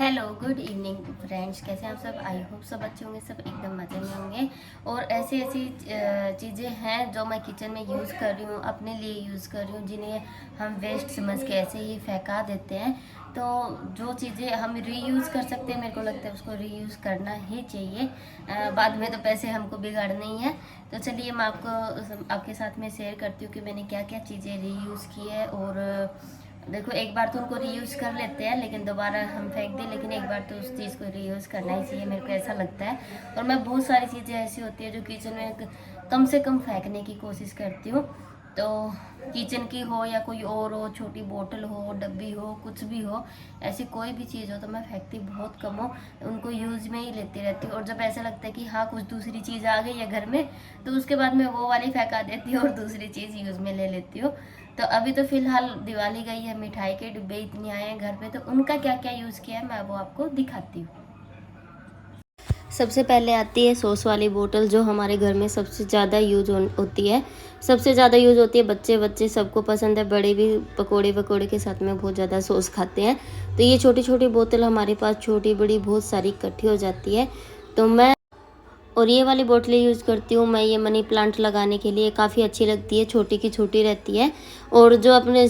Hello good evening friends, कैसे हैं आप सब। आई होप सब अच्छे होंगे, सब एकदम मज़े में होंगे। और ऐसी ऐसी चीज़ें हैं जो मैं किचन में यूज़ कर रही हूँ, अपने लिए यूज़ कर रही हूँ, जिन्हें हम वेस्ट समझ के ऐसे ही फेंका देते हैं। तो जो चीज़ें हम रीयूज़ कर सकते हैं, मेरे को लगता है उसको रीयूज़ करना ही चाहिए। बाद में तो पैसे हमको बिगाड़ने ही हैं। तो चलिए मैं आपको आपके साथ में शेयर करती हूँ कि मैंने क्या क्या चीज़ें रीयूज़ की है। और देखो, एक बार तो उनको रीयूज़ कर लेते हैं लेकिन दोबारा हम फेंक दें, लेकिन एक बार तो उस चीज़ को रीयूज़ करना ही चाहिए, मेरे को ऐसा लगता है। और मैं बहुत सारी चीज़ें ऐसी होती है जो किचन में कम से कम फेंकने की कोशिश करती हूँ। तो किचन की हो या कोई और हो, छोटी बोतल हो, डब्बी हो, कुछ भी हो, ऐसी कोई भी चीज़ हो तो मैं फेंकती बहुत कम हो, उनको यूज़ में ही लेती रहती हूँ। और जब ऐसा लगता है कि हाँ कुछ दूसरी चीज़ आ गई है घर में, तो उसके बाद मैं वो वाली फेंका देती हूँ और दूसरी चीज़ यूज़ में ले लेती हूँ। तो अभी तो फिलहाल दिवाली गई है, मिठाई के डिब्बे इतने आए हैं घर पे, तो उनका क्या क्या यूज़ किया है मैं वो आपको दिखाती हूँ। सबसे पहले आती है सॉस वाली बोतल, जो हमारे घर में सबसे ज़्यादा यूज होती है। सबसे ज़्यादा यूज होती है, बच्चे बच्चे सबको पसंद है, बड़े भी पकोड़े वकोड़े के साथ में बहुत ज़्यादा सॉस खाते हैं। तो ये छोटी छोटी बोतल हमारे पास छोटी बड़ी बहुत सारी इकट्ठी हो जाती है। तो मैं और ये वाली बोतलें यूज़ करती हूँ मैं ये मनी प्लांट लगाने के लिए, काफ़ी अच्छी लगती है, छोटी की छोटी रहती है। और जो अपने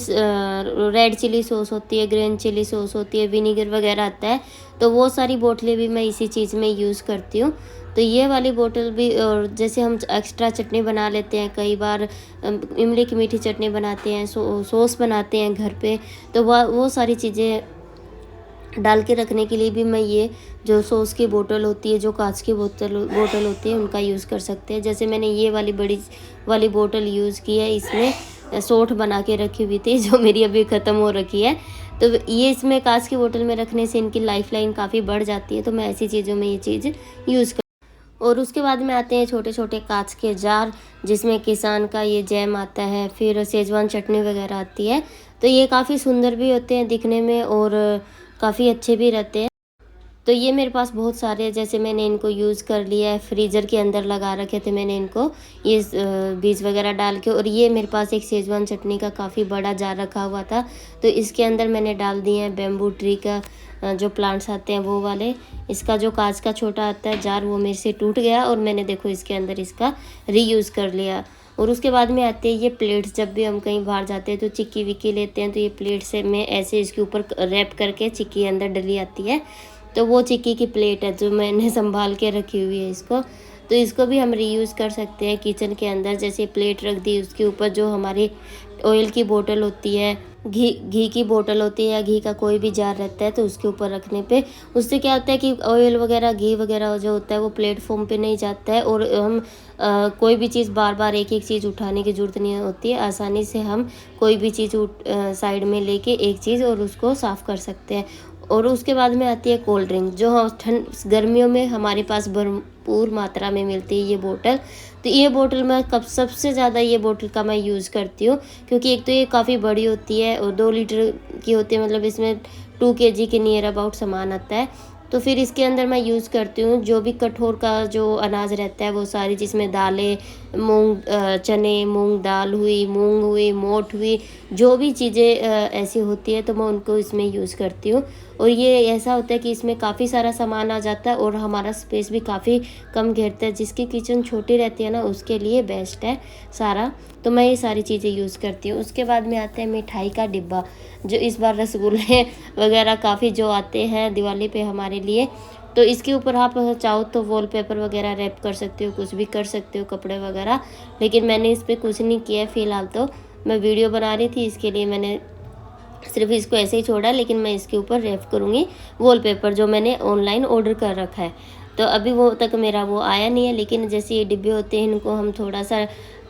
रेड चिली सॉस होती है, ग्रीन चिली सॉस होती है, विनीगर वगैरह आता है, तो वो सारी बोतलें भी मैं इसी चीज़ में यूज़ करती हूँ। तो ये वाली बोतल भी, और जैसे हम एक्स्ट्रा चटनी बना लेते हैं, कई बार इमली की मीठी चटनी बनाते हैं, सॉस बनाते हैं घर पे, तो वो सारी चीज़ें डाल के रखने के लिए भी मैं ये जो सॉस की बोतल होती है, जो कांच की बोतल होती है, उनका यूज़ कर सकते हैं। जैसे मैंने ये वाली बड़ी वाली बोतल यूज़ की है, इसमें सौंठ बना के रखी हुई थी जो मेरी अभी ख़त्म हो रखी है। तो ये इसमें कांच की बोतल में रखने से इनकी लाइफ लाइन काफ़ी बढ़ जाती है, तो मैं ऐसी चीज़ों में ये चीज़ यूज़ कर। और उसके बाद में आते हैं छोटे छोटे कांच के जार, जिसमें किसान का ये जैम आता है, फिर शेजवान चटनी वगैरह आती है। तो ये काफ़ी सुंदर भी होते हैं दिखने में और काफ़ी अच्छे भी रहते हैं। तो ये मेरे पास बहुत सारे हैं, जैसे मैंने इनको यूज़ कर लिया है, फ्रीज़र के अंदर लगा रखे थे मैंने इनको, ये बीज वगैरह डाल के। और ये मेरे पास एक शेजवान चटनी का काफ़ी बड़ा जार रखा हुआ था, तो इसके अंदर मैंने डाल दिए हैं बैम्बू ट्री का जो प्लांट्स आते हैं वो वाले। इसका जो कांच का छोटा आता है जार, वो मेरे से टूट गया और मैंने देखो इसके अंदर इसका रीयूज़ कर लिया। और उसके बाद में आते हैं ये प्लेट्स, जब भी हम कहीं बाहर जाते हैं तो चिक्की विक्की लेते हैं, तो ये प्लेट से मैं ऐसे इसके ऊपर रैप करके, चिक्की अंदर डली आती है, तो वो चिक्की की प्लेट है जो मैंने संभाल के रखी हुई है इसको। तो इसको भी हम रीयूज़ कर सकते हैं किचन के अंदर। जैसे प्लेट रख दी, उसके ऊपर जो हमारी ऑयल की बोतल होती है, घी की बोतल होती है, या घी का कोई भी जार रहता है, तो उसके ऊपर रखने पे उससे क्या होता है कि ऑयल वगैरह घी वगैरह जो होता है वो प्लेटफॉर्म पे नहीं जाता है, और हम कोई भी चीज़ बार बार एक एक चीज़ उठाने की ज़रूरत नहीं होती है। आसानी से हम कोई भी चीज़ साइड में लेके एक चीज़ और उसको साफ़ कर सकते हैं। और उसके बाद में आती है कोल्ड ड्रिंक, जो हम ठंड गर्मियों में हमारे पास भरपूर मात्रा में मिलती है ये बोतल। तो ये बोतल मैं कब सबसे ज़्यादा ये बोतल का मैं यूज़ करती हूँ, क्योंकि एक तो ये काफ़ी बड़ी होती है और 2 लीटर की होती है, मतलब इसमें 2 केजी के नियर अबाउट सामान आता है। तो फिर इसके अंदर मैं यूज़ करती हूँ जो भी कठोर का जो अनाज रहता है वो सारी, जिसमें दालें, चने, मूंग दाल हुई, मूंग हुई, मोठ हुई, जो भी चीज़ें ऐसी होती है तो मैं उनको इसमें यूज़ करती हूँ। और ये ऐसा होता है कि इसमें काफ़ी सारा सामान आ जाता है और हमारा स्पेस भी काफ़ी कम घेरता है। जिसकी किचन छोटी रहती है ना, उसके लिए बेस्ट है सारा। तो मैं ये सारी चीज़ें यूज़ करती हूँ। उसके बाद में आते हैं मिठाई का डिब्बा, जो इस बार रसगुल्ले वगैरह काफ़ी जो आते हैं दिवाली पे हमारे लिए, तो इसके ऊपर आप चाहो तो वॉलपेपर वगैरह रैप कर सकते हो, कुछ भी कर सकते हो, कपड़े वगैरह। लेकिन मैंने इस पर कुछ नहीं किया है फ़िलहाल, तो मैं वीडियो बना रही थी इसके लिए मैंने सिर्फ इसको ऐसे ही छोड़ा, लेकिन मैं इसके ऊपर रैप करूँगी वॉलपेपर, जो मैंने ऑनलाइन ऑर्डर कर रखा है। तो अभी वो तक मेरा वो आया नहीं है, लेकिन जैसे ये डिब्बे होते हैं इनको हम थोड़ा सा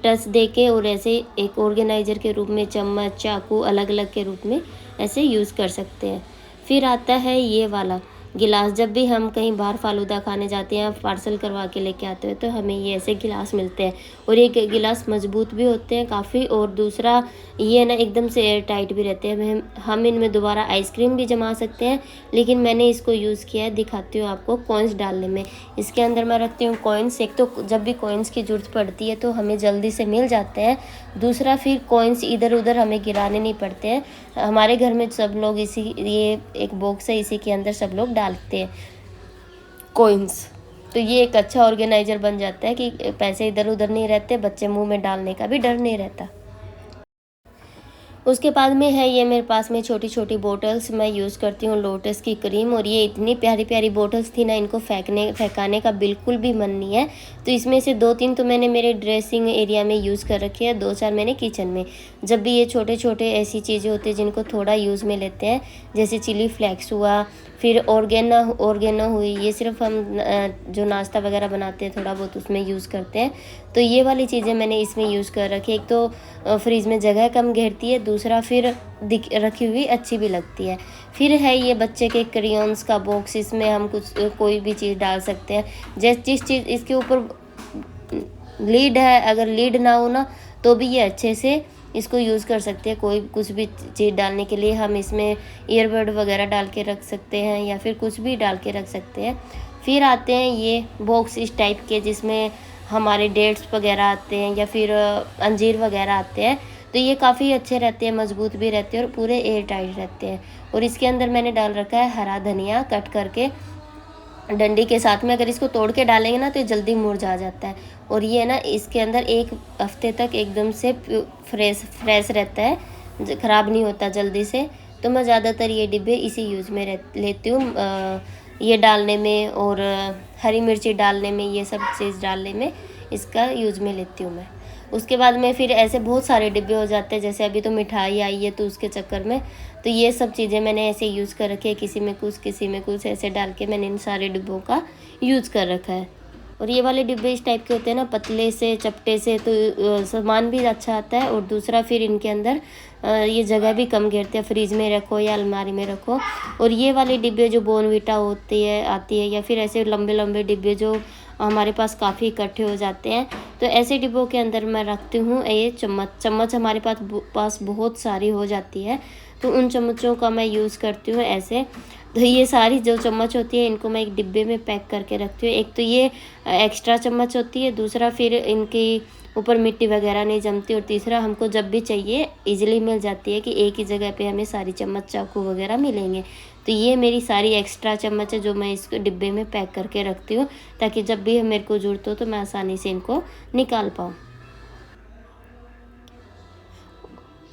टच दे के और ऐसे एक ऑर्गेनाइज़र के रूप में, चम्मच, चाकू अलग अलग के रूप में ऐसे यूज़ कर सकते हैं। फिर आता है ये वाला, गिलास, जब भी हम कहीं बाहर फालूदा खाने जाते हैं, पार्सल करवा के लेके आते हैं, तो हमें ये ऐसे गिलास मिलते हैं। और ये गिलास मजबूत भी होते हैं काफ़ी, और दूसरा ये ना एकदम से एयर टाइट भी रहते हैं। हम इनमें दोबारा आइसक्रीम भी जमा सकते हैं। लेकिन मैंने इसको यूज़ किया है, दिखाती हूँ आपको, कॉइन्स डालने में। इसके अंदर मैं रखती हूँ कॉइन्स। एक तो जब भी कॉइन्स की ज़रूरत पड़ती है तो हमें जल्दी से मिल जाते हैं, दूसरा फिर कॉइन्स इधर उधर हमें गिराने नहीं पड़ते हैं। हमारे घर में सब लोग ये एक बॉक्स है, इसी के अंदर सब लोग डालते हैं कॉइन्स। तो ये एक अच्छा ऑर्गेनाइजर बन जाता है कि पैसे इधर उधर नहीं रहते, बच्चे मुंह में डालने का भी डर नहीं रहता। उसके बाद में है ये मेरे पास में छोटी छोटी बोटल्स, मैं यूज़ करती हूँ लोटस की क्रीम। और ये इतनी प्यारी प्यारी बोटल्स थी ना, इनको फेंकाने का बिल्कुल भी मन नहीं है। तो इसमें से 2-3 तो मैंने मेरे ड्रेसिंग एरिया में यूज़ कर रखी है, 2-4 मैंने किचन में। जब भी ये छोटे छोटे ऐसी चीज़ें होती हैं जिनको थोड़ा यूज़ में लेते हैं, जैसे चिली फ्लेक्स हुआ, फिर ऑर्गेनो हुई, ये सिर्फ हम जो नाश्ता वगैरह बनाते हैं थोड़ा बहुत उसमें यूज़ करते हैं। तो ये वाली चीज़ें मैंने इसमें यूज़ कर रखी है। एक तो फ्रिज में जगह कम घेरती है, दूसरा फिर रखी हुई अच्छी भी लगती है। फिर है ये बच्चे के क्रेयॉन्स का बॉक्स, इसमें हम कोई भी चीज़ डाल सकते हैं। जिस चीज़ इसके ऊपर लीड है, अगर लीड ना हो ना तो भी ये अच्छे से इसको यूज़ कर सकते हैं। कोई कुछ भी चीज़ डालने के लिए हम इसमें ईयरबड वगैरह डाल के रख सकते हैं, या फिर कुछ भी डाल के रख सकते हैं। फिर आते हैं ये बॉक्स इस टाइप के, जिसमें हमारे डेट्स वगैरह आते हैं, या फिर अंजीर वगैरह आते हैं। तो ये काफ़ी अच्छे रहते हैं, मजबूत भी रहते हैं और पूरे एयर टाइट रहते हैं। और इसके अंदर मैंने डाल रखा है हरा धनिया कट करके डंडी के साथ में। अगर इसको तोड़ के डालेंगे ना तो ये जल्दी मुरझा जाता है। और ये ना इसके अंदर 1 हफ्ते तक एकदम से फ्रेश रहता है, ख़राब नहीं होता जल्दी से। तो मैं ज़्यादातर ये डिब्बे इसी यूज़ में लेती हूँ, ये डालने में और हरी मिर्ची डालने में, ये सब चीज़ डालने में इसका यूज़ में लेती हूँ मैं। उसके बाद में फिर ऐसे बहुत सारे डिब्बे हो जाते हैं, जैसे अभी तो मिठाई आई है तो उसके चक्कर में तो ये सब चीज़ें मैंने ऐसे यूज़ कर रखी है, किसी में कुछ ऐसे डाल के मैंने इन सारे डिब्बों का यूज़ कर रखा है। और ये वाले डिब्बे इस टाइप के होते हैं ना, पतले से चपटे से, तो सामान भी अच्छा आता है। और दूसरा फिर इनके अंदर ये जगह भी कम घेरते हैं, फ्रिज में रखो या अलमारी में रखो। और ये वाले डिब्बे जो बॉर्नविटा आती है, या फिर ऐसे लंबे लंबे डिब्बे जो हमारे पास काफ़ी इकट्ठे हो जाते हैं, तो ऐसे डिब्बों के अंदर मैं रखती हूँ ये चम्मच हमारे पास बहुत सारी हो जाती है, तो उन चम्मचों का मैं यूज़ करती हूँ ऐसे। तो ये सारी जो चम्मच होती है इनको मैं एक डिब्बे में पैक करके रखती हूँ। एक तो ये एक्स्ट्रा चम्मच होती है, दूसरा फिर इनकी ऊपर मिट्टी वगैरह नहीं जमती, और तीसरा हमको जब भी चाहिए इजीली मिल जाती है कि एक ही जगह पे हमें सारी चम्मच चाकू वगैरह मिलेंगे। तो ये मेरी सारी एक्स्ट्रा चम्मच है जो मैं इस डिब्बे में पैक करके रखती हूँ, ताकि जब भी मेरे को ज़रूरत हो तो मैं आसानी से इनको निकाल पाऊँ।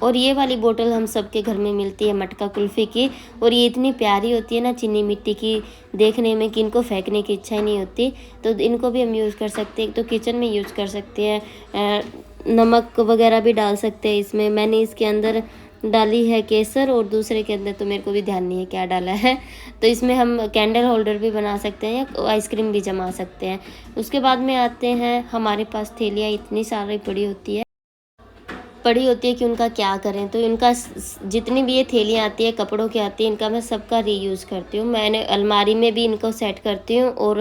और ये वाली बोतल हम सबके घर में मिलती है मटका कुल्फ़ी की, और ये इतनी प्यारी होती है ना चीनी मिट्टी की, देखने में कि इनको फेंकने की इच्छा ही नहीं होती। तो इनको भी हम यूज़ कर सकते हैं, तो किचन में यूज़ कर सकते हैं। नमक वगैरह भी डाल सकते हैं इसमें। मैंने इसके अंदर डाली है केसर, और दूसरे के अंदर तो मेरे को भी ध्यान नहीं है क्या डाला है। तो इसमें हम कैंडल होल्डर भी बना सकते हैं या आइसक्रीम भी जमा सकते हैं। उसके बाद में आते हैं, हमारे पास थैलियाँ इतनी सारी पड़ी होती है कि उनका क्या करें। तो इनका जितनी भी ये थैलियाँ आती है कपड़ों की आती है, इनका मैं सबका रीयूज़ करती हूँ। मैंने अलमारी में भी इनको सेट करती हूँ, और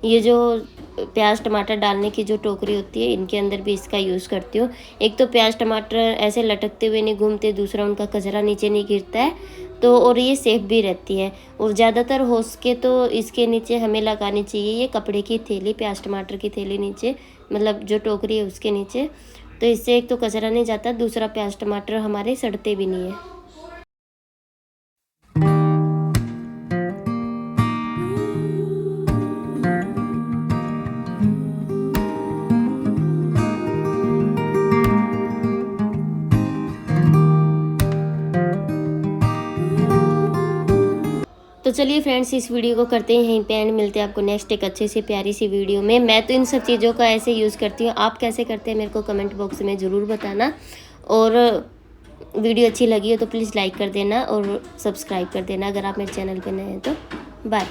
ये जो प्याज टमाटर डालने की जो टोकरी होती है इनके अंदर भी इसका यूज़ करती हूँ। एक तो प्याज टमाटर ऐसे लटकते हुए नहीं घूमते, दूसरा उनका कचरा नीचे नहीं गिरता है, तो और ये सेफ भी रहती है। और ज़्यादातर हो सके तो इसके नीचे हमें लगानी चाहिए ये कपड़े की थैली, प्याज टमाटर की थैली नीचे, मतलब जो टोकरी है उसके नीचे। तो इससे एक तो कचरा नहीं जाता, दूसरा प्याज टमाटर हमारे सड़ते भी नहीं है। तो चलिए फ्रेंड्स, इस वीडियो को करते हैं यहीं पे एंड। मिलते हैं आपको नेक्स्ट एक अच्छी सी प्यारी सी वीडियो में। मैं तो इन सब चीज़ों का ऐसे यूज़ करती हूँ, आप कैसे करते हैं मेरे को कमेंट बॉक्स में ज़रूर बताना। और वीडियो अच्छी लगी हो तो प्लीज़ लाइक कर देना और सब्सक्राइब कर देना अगर आप मेरे चैनल पे नए हैं तो। बाय।